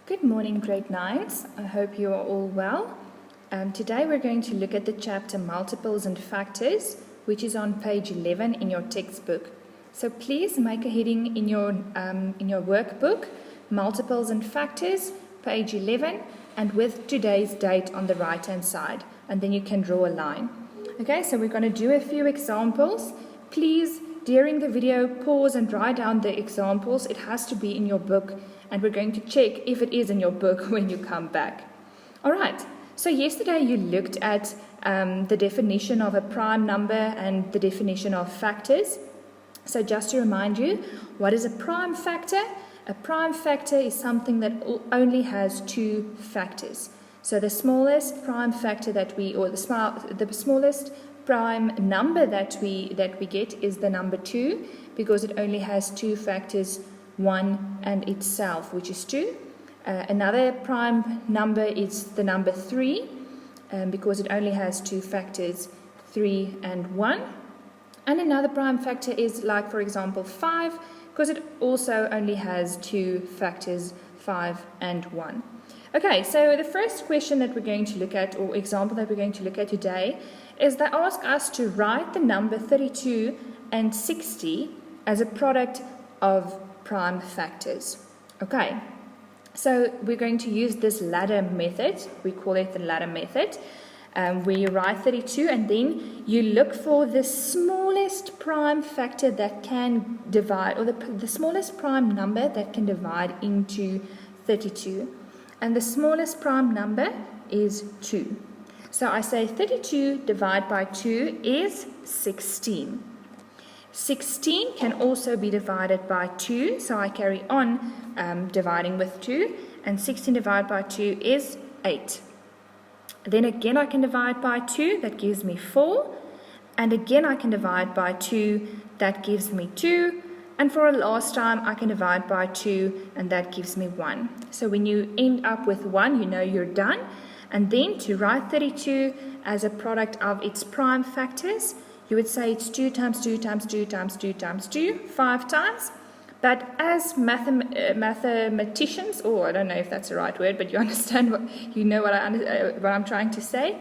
Good morning, grade 9s. I hope you are all well. Today we're going to look at the chapter Multiples and Factors, which is on page 11 in your textbook. So please make a heading in your workbook, Multiples and Factors, page 11, and with today's date on the right-hand side, and then you can draw a line. Okay, so we're going to do a few examples. Please, during the video, pause and write down the examples. It has to be in your book, and we're going to check if it is in your book when you come back. All right, so yesterday you looked at the definition of a prime number and the definition of factors. So just to remind you, what is a prime factor? A prime factor is something that only has two factors. So the smallest prime factor the smallest prime number that we get is the number 2, because it only has two factors, 1 and itself, which is 2. Another prime number is the number 3, because it only has two factors, 3 and 1. And another prime factor is, like, for example, 5, because it also only has two factors, 5 and 1. Okay, so the first question that we're going to look at, or example that we're going to look at today, is they ask us to write the number 32 and 60 as a product of prime factors. Okay, so we're going to use this ladder method. We call it the ladder method, where you write 32 and then you look for the smallest prime factor that can divide, or the smallest prime number that can divide into 32. And the smallest prime number is 2. So I say 32 divided by 2 is 16. 16 can also be divided by 2, so I carry on dividing with 2, and 16 divided by 2 is 8. Then again I can divide by 2, that gives me 4, and again I can divide by 2, that gives me 2, and for a last time I can divide by 2, and that gives me 1. So when you end up with 1, you know you're done. And then to write 32 as a product of its prime factors, you would say it's 2 times 2 times 2 times 2 times 2, 5 times. But as mathematicians, or I don't know if that's the right word, but you understand what I'm trying to say,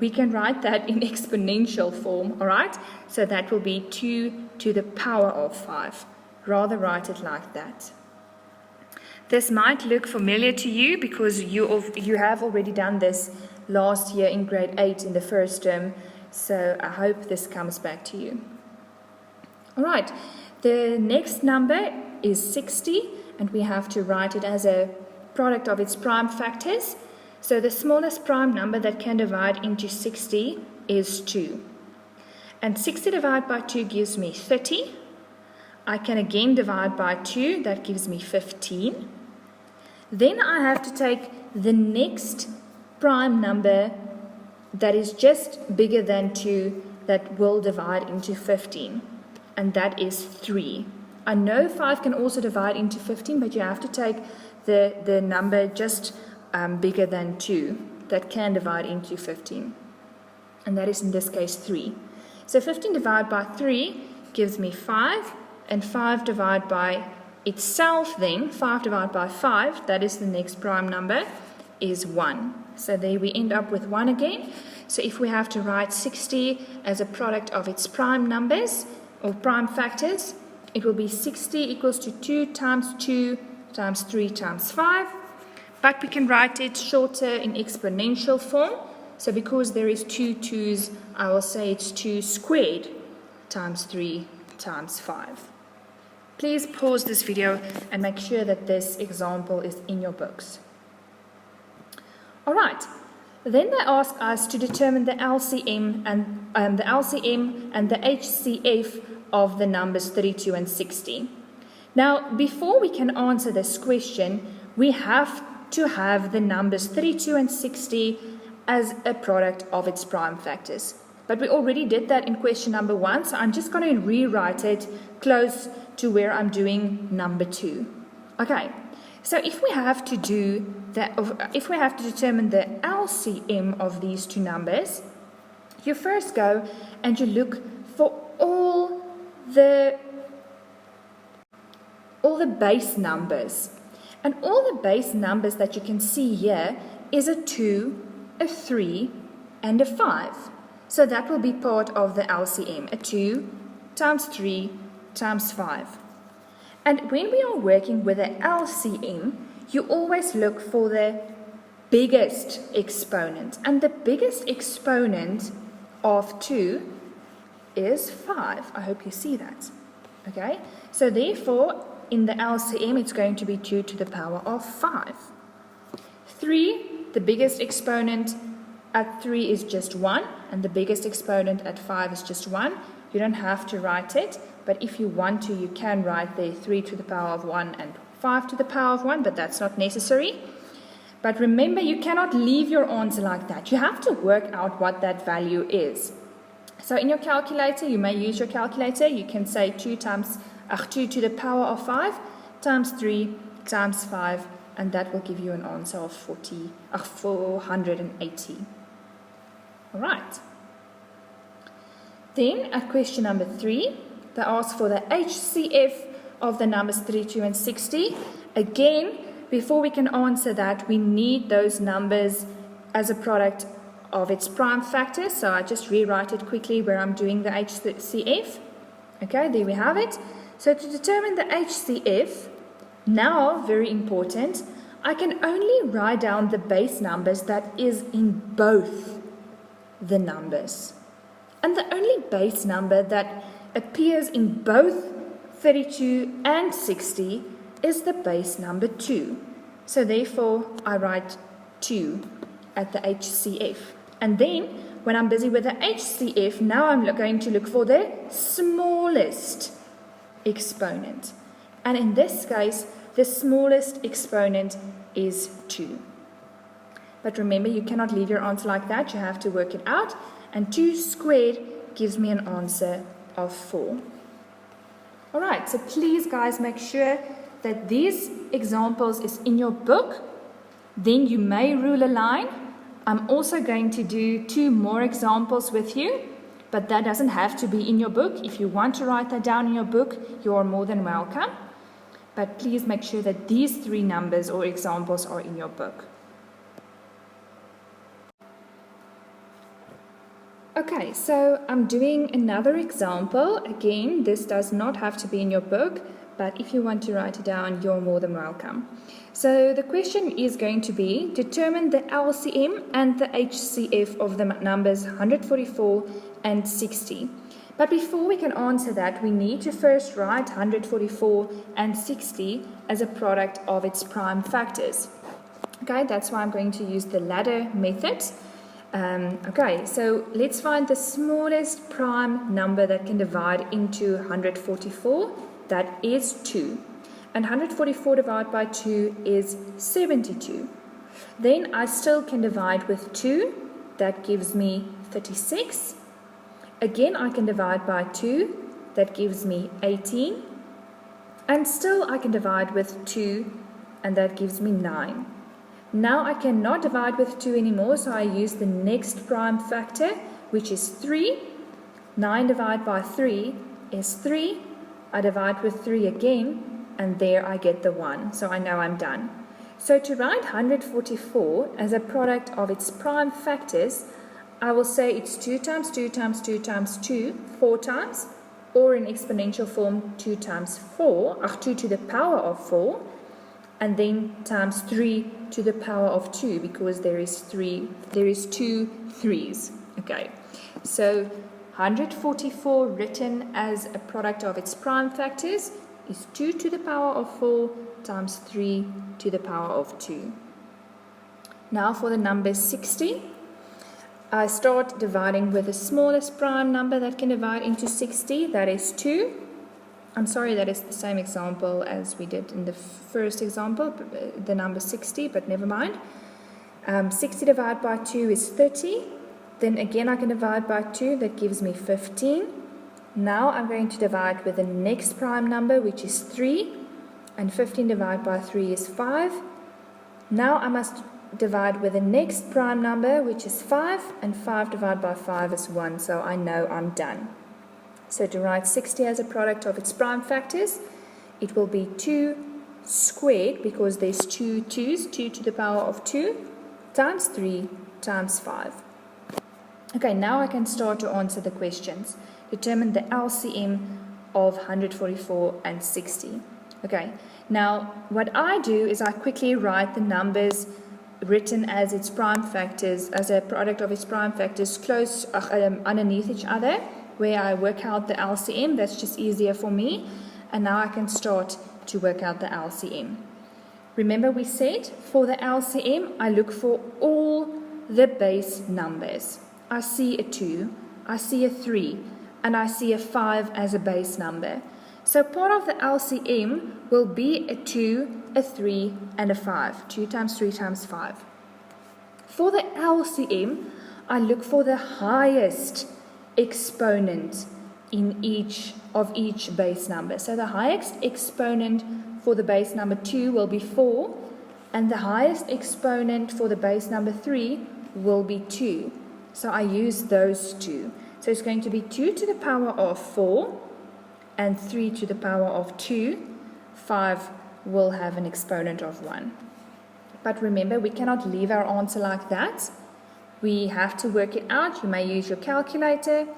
we can write that in exponential form, all right? So that will be 2 to the power of 5. Rather write it like that. This might look familiar to you because you have already done this last year in grade 8 in the first term, so I hope this comes back to you. All right, the next number is 60, and we have to write it as a product of its prime factors. So the smallest prime number that can divide into 60 is 2. And 60 divided by 2 gives me 30. I can again divide by 2, that gives me 15. Then I have to take the next prime number that is just bigger than 2 that will divide into 15, and that is 3. I know 5 can also divide into 15, but you have to take the number just bigger than 2 that can divide into 15, and that is in this case 3. So 15 divided by 3 gives me 5, and 5 divided by itself then, 5 divided by 5, that is the next prime number, is 1. So there we end up with 1 again. So if we have to write 60 as a product of its prime numbers, or prime factors, it will be 60 equals to 2 times 2 times 3 times 5. But we can write it shorter in exponential form. So because there is 2 2's, I will say it's 2 squared times 3 times 5. Please pause this video and make sure that this example is in your books. All right, then they ask us to determine the LCM and the HCF of the numbers 32 and 60. Now, before we can answer this question, we have to have the numbers 32 and 60 as a product of its prime factors. But we already did that in question number 1, so I'm just going to rewrite it close to where I'm doing number 2. Okay, so if we have to determine the LCM of these two numbers, you first go and you look for all the base numbers. And all the base numbers that you can see here is a 2, a 3, and a 5. So that will be part of the LCM, a 2 times 3 times 5. And when we are working with an LCM, you always look for the biggest exponent. And the biggest exponent of 2 is 5. I hope you see that. Okay? So therefore, in the LCM, it's going to be 2 to the power of 5. 3, the biggest exponent at 3 is just 1, and the biggest exponent at 5 is just 1. You don't have to write it, but if you want to, you can write there 3 to the power of 1 and 5 to the power of 1, but that's not necessary. But remember, you cannot leave your answer like that. You have to work out what that value is. So in your calculator, you may use your calculator. You can say 2 to the power of 5 times 3 times 5, and that will give you an answer of 480. All right. Then at question number 3, they ask for the HCF of the numbers 32 and 60. Again, before we can answer that, we need those numbers as a product of its prime factors. So I just rewrite it quickly where I'm doing the HCF. Okay, there we have it. So to determine the HCF, now, very important, I can only write down the base numbers that is in both the numbers. And the only base number that appears in both 32 and 60 is the base number 2. So therefore, I write 2 at the HCF. And then, when I'm busy with the HCF, now I'm going to look for the smallest exponent. And in this case, the smallest exponent is 2. But remember, you cannot leave your answer like that. You have to work it out. And 2 squared gives me an answer of 4. All right, so please, guys, make sure that these examples is in your book. Then you may rule a line. I'm also going to do 2 more examples with you, but that doesn't have to be in your book. If you want to write that down in your book, you are more than welcome. But please make sure that these 3 numbers or examples are in your book. Okay, so I'm doing another example. Again, this does not have to be in your book, but if you want to write it down, you're more than welcome. So the question is going to be, determine the LCM and the HCF of the numbers 144 and 60. But before we can answer that, we need to first write 144 and 60 as a product of its prime factors. Okay, that's why I'm going to use the ladder method. Okay, so let's find the smallest prime number that can divide into 144. That is 2. And 144 divided by 2 is 72. Then I still can divide with 2. That gives me 36. Again, I can divide by 2. That gives me 18. And still I can divide with 2. And that gives me 9. Now I cannot divide with 2 anymore, so I use the next prime factor, which is 3. 9 divided by 3 is 3. I divide with 3 again, and there I get the 1. So I know I'm done. So to write 144 as a product of its prime factors, I will say it's 2 times 2 times 2 times 2, 4 times, or in exponential form 2 times 4, 2 to the power of 4, and then times 3 to the power of 2, because there is 2 3's. Okay, so 144 written as a product of its prime factors is 2 to the power of 4 times 3 to the power of 2. Now for the number 60, I start dividing with the smallest prime number that can divide into 60, that is 2. I'm sorry, that is the same example as we did in the first example, the number 60, but never mind. 60 divided by 2 is 30. Then again I can divide by 2, that gives me 15. Now I'm going to divide with the next prime number, which is 3. And 15 divided by 3 is 5. Now I must divide with the next prime number, which is 5. And 5 divided by 5 is 1, so I know I'm done. So to write 60 as a product of its prime factors, it will be 2, squared, because there's two 2's, 2 to the power of 2, times 3 times 5. Okay, now I can start to answer the questions. Determine the LCM of 144 and 60. Okay, now what I do is I quickly write the numbers written as its prime factors, as a product of its prime factors, close underneath each other, where I work out the LCM. That's just easier for me. And now I can start to work out the LCM. Remember we said for the LCM, I look for all the base numbers. I see a 2, I see a 3, and I see a 5 as a base number. So part of the LCM will be a 2, a 3, and a 5. 2 times 3 times 5. For the LCM, I look for the highest exponent in each base number. So the highest exponent for the base number 2 will be 4, and the highest exponent for the base number 3 will be 2. So I use those two. So it's going to be 2 to the power of 4 and 3 to the power of 2. 5 will have an exponent of 1. But remember, we cannot leave our answer like that. We have to work it out. You may use your calculator.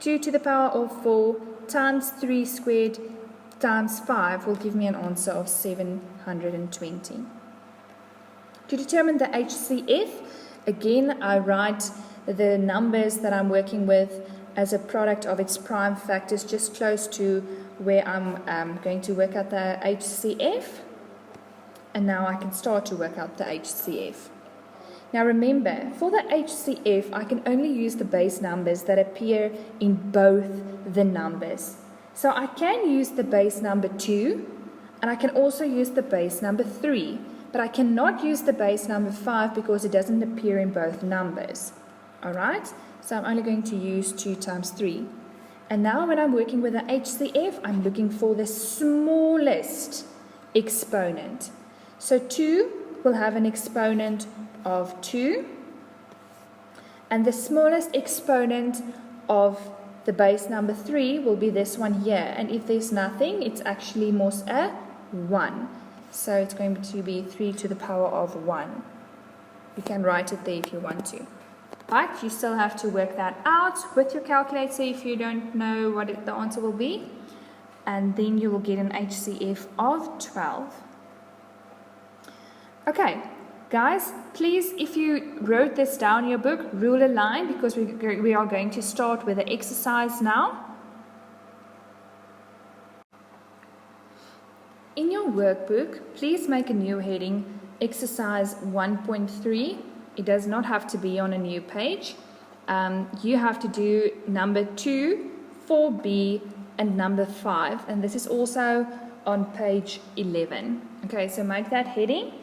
2 to the power of 4 times 3 squared times 5 will give me an answer of 720. To determine the HCF, again, I write the numbers that I'm working with as a product of its prime factors, just close to where I'm going to work out the HCF. And now I can start to work out the HCF. Now remember, for the HCF, I can only use the base numbers that appear in both the numbers. So I can use the base number 2, and I can also use the base number 3, but I cannot use the base number 5 because it doesn't appear in both numbers. Alright, so I'm only going to use 2 times 3. And now when I'm working with the HCF, I'm looking for the smallest exponent. So 2 will have an exponent of 2, and the smallest exponent of the base number 3 will be this one here. And if there's nothing, it's actually most a 1. So it's going to be 3 to the power of 1. You can write it there if you want to. But you still have to work that out with your calculator if you don't know what the answer will be. And then you will get an HCF of 12. Okay, guys, please, if you wrote this down in your book, rule a line, because we are going to start with the exercise now. In your workbook, please make a new heading, exercise 1.3. It does not have to be on a new page. You have to do number 2, 4b, and number 5. And this is also on page 11. Okay, so make that heading.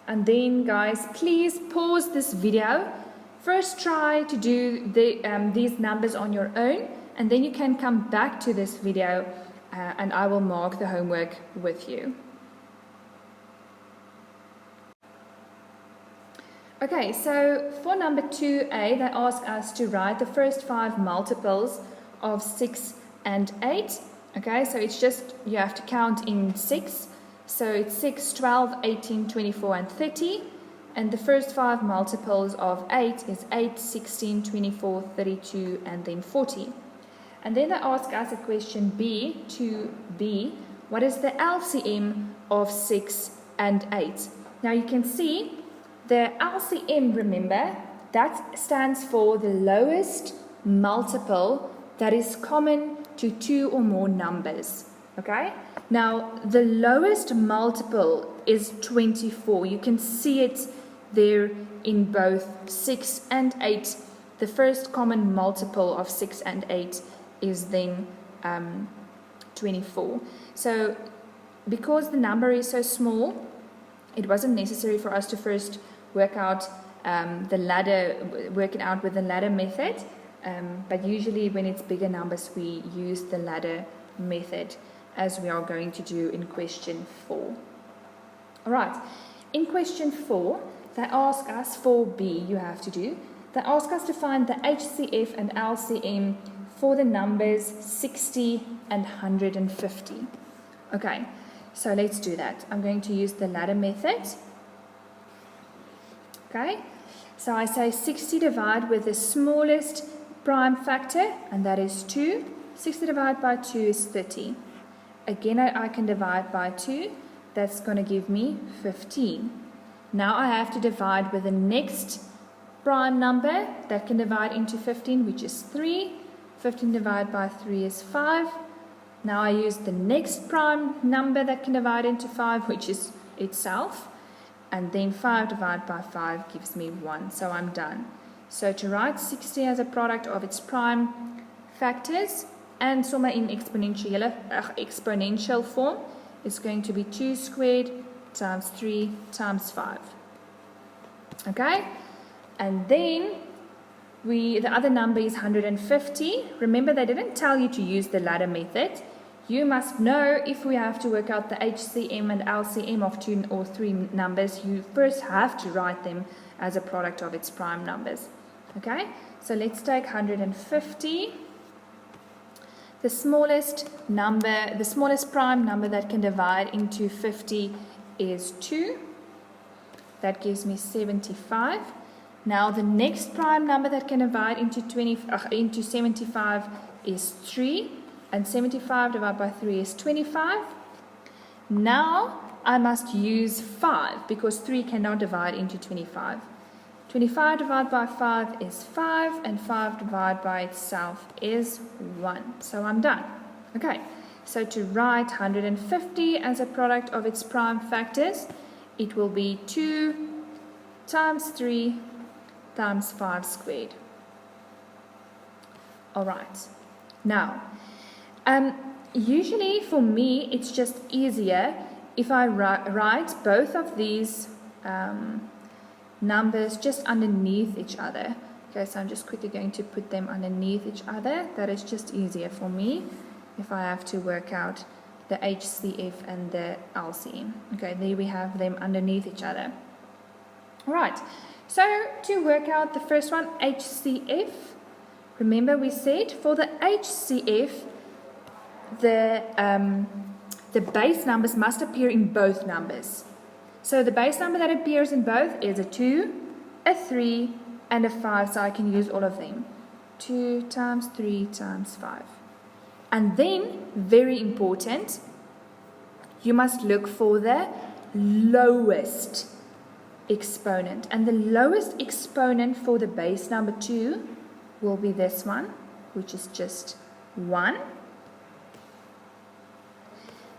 And then, guys, please pause this video. First try to do these numbers on your own. And then you can come back to this video and I will mark the homework with you. Okay, so for number 2a, they ask us to write the first 5 multiples of 6 and 8. Okay, so it's just, you have to count in 6. So it's 6, 12, 18, 24, and 30. And the first 5 multiples of 8 is 8, 16, 24, 32, and then 40. And then they ask us a question B, 2b, what is the LCM of 6 and 8? Now you can see the LCM, remember, that stands for the lowest multiple that is common to 2 or more numbers. Okay? Now, the lowest multiple is 24. You can see it there in both 6 and 8. The first common multiple of 6 and 8 is then 24. So, because the number is so small, it wasn't necessary for us to first work out work it out with the ladder method. But usually when it's bigger numbers, we use the ladder method, as we are going to do in question 4. Alright, in question 4, they ask us, for B you have to do, they ask us to find the HCF and LCM for the numbers 60 and 150. Okay, So let's do that. I'm going to use the ladder method. Okay, so I say 60 divided with the smallest prime factor, and that is 2. 60 divided by 2 is 30. Again, I can divide by 2. That's going to give me 15. Now I have to divide with the next prime number that can divide into 15, which is 3. 15 divided by 3 is 5. Now I use the next prime number that can divide into 5, which is itself. And then 5 divided by 5 gives me 1. So I'm done. So to write 60 as a product of its prime factors and somma in exponential form is going to be 2 squared times 3 times 5. Okay? And then the other number is 150. Remember, they didn't tell you to use the ladder method. You must know if we have to work out the HCM and LCM of 2 or 3 numbers, you first have to write them as a product of its prime numbers. Okay, so let's take 150. The smallest prime number that can divide into 50 is 2. That gives me 75. Now the next prime number that can divide into 75 is 3. And 75 divided by 3 is 25. Now I must use 5 because 3 cannot divide into 25. 25 divided by 5 is 5, and 5 divided by itself is 1. So I'm done. Okay, so to write 150 as a product of its prime factors, it will be 2 times 3 times 5 squared. Alright, now usually for me it's just easier if I write both of these numbers just underneath each other. Okay, so I'm just quickly going to put them underneath each other. That is just easier for me if I have to work out the HCF and the LCM. Okay, there we have them underneath each other. Alright, so to work out the first one, HCF, remember we said for the HCF the base numbers must appear in both numbers. So the base number that appears in both is a 2, a 3, and a 5, so I can use all of them. 2 times 3 times 5. And then, very important, you must look for the lowest exponent. And the lowest exponent for the base number 2 will be this one, which is just 1.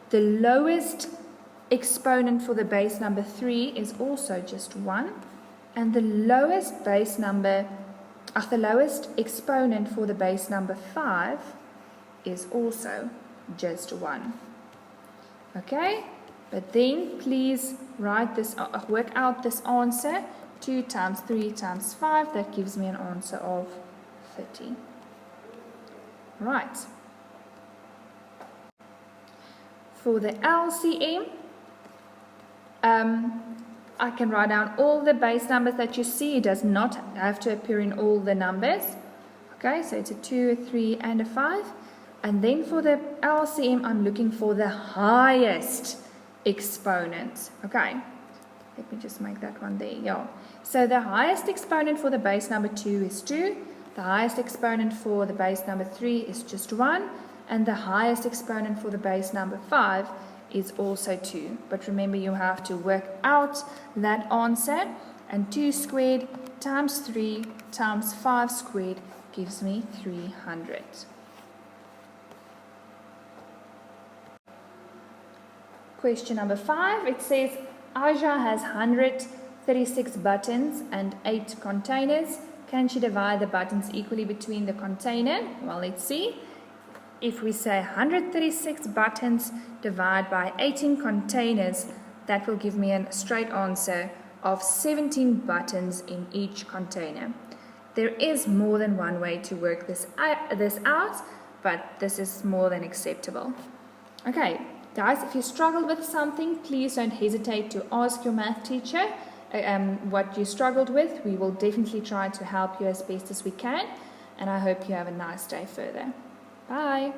The lowest exponent for the base number 3 is also just 1. And the lowest exponent for the base number 5 is also just 1. Okay? But then please write this, work out this answer. 2 times 3 times 5, that gives me an answer of 30. Right. For the LCM, I can write down all the base numbers that you see. It does not have to appear in all the numbers. Okay, so it's a 2, a 3, and a 5. And then for the LCM, I'm looking for the highest exponent. Okay, let me just make that one there. Yeah. So the highest exponent for the base number 2 is 2. The highest exponent for the base number 3 is just 1. And the highest exponent for the base number 5 is also 2. But remember, you have to work out that answer. And 2 squared times 3 times 5 squared gives me 300. Question number 5, it says Aja has 136 buttons and 8 containers. Can she divide the buttons equally between the container? Well, let's see. If we say 136 buttons divided by 18 containers, that will give me a straight answer of 17 buttons in each container. There is more than one way to work this out, but this is more than acceptable. Okay, guys, if you struggled with something, please don't hesitate to ask your math teacher what you struggled with. We will definitely try to help you as best as we can, and I hope you have a nice day further. Bye.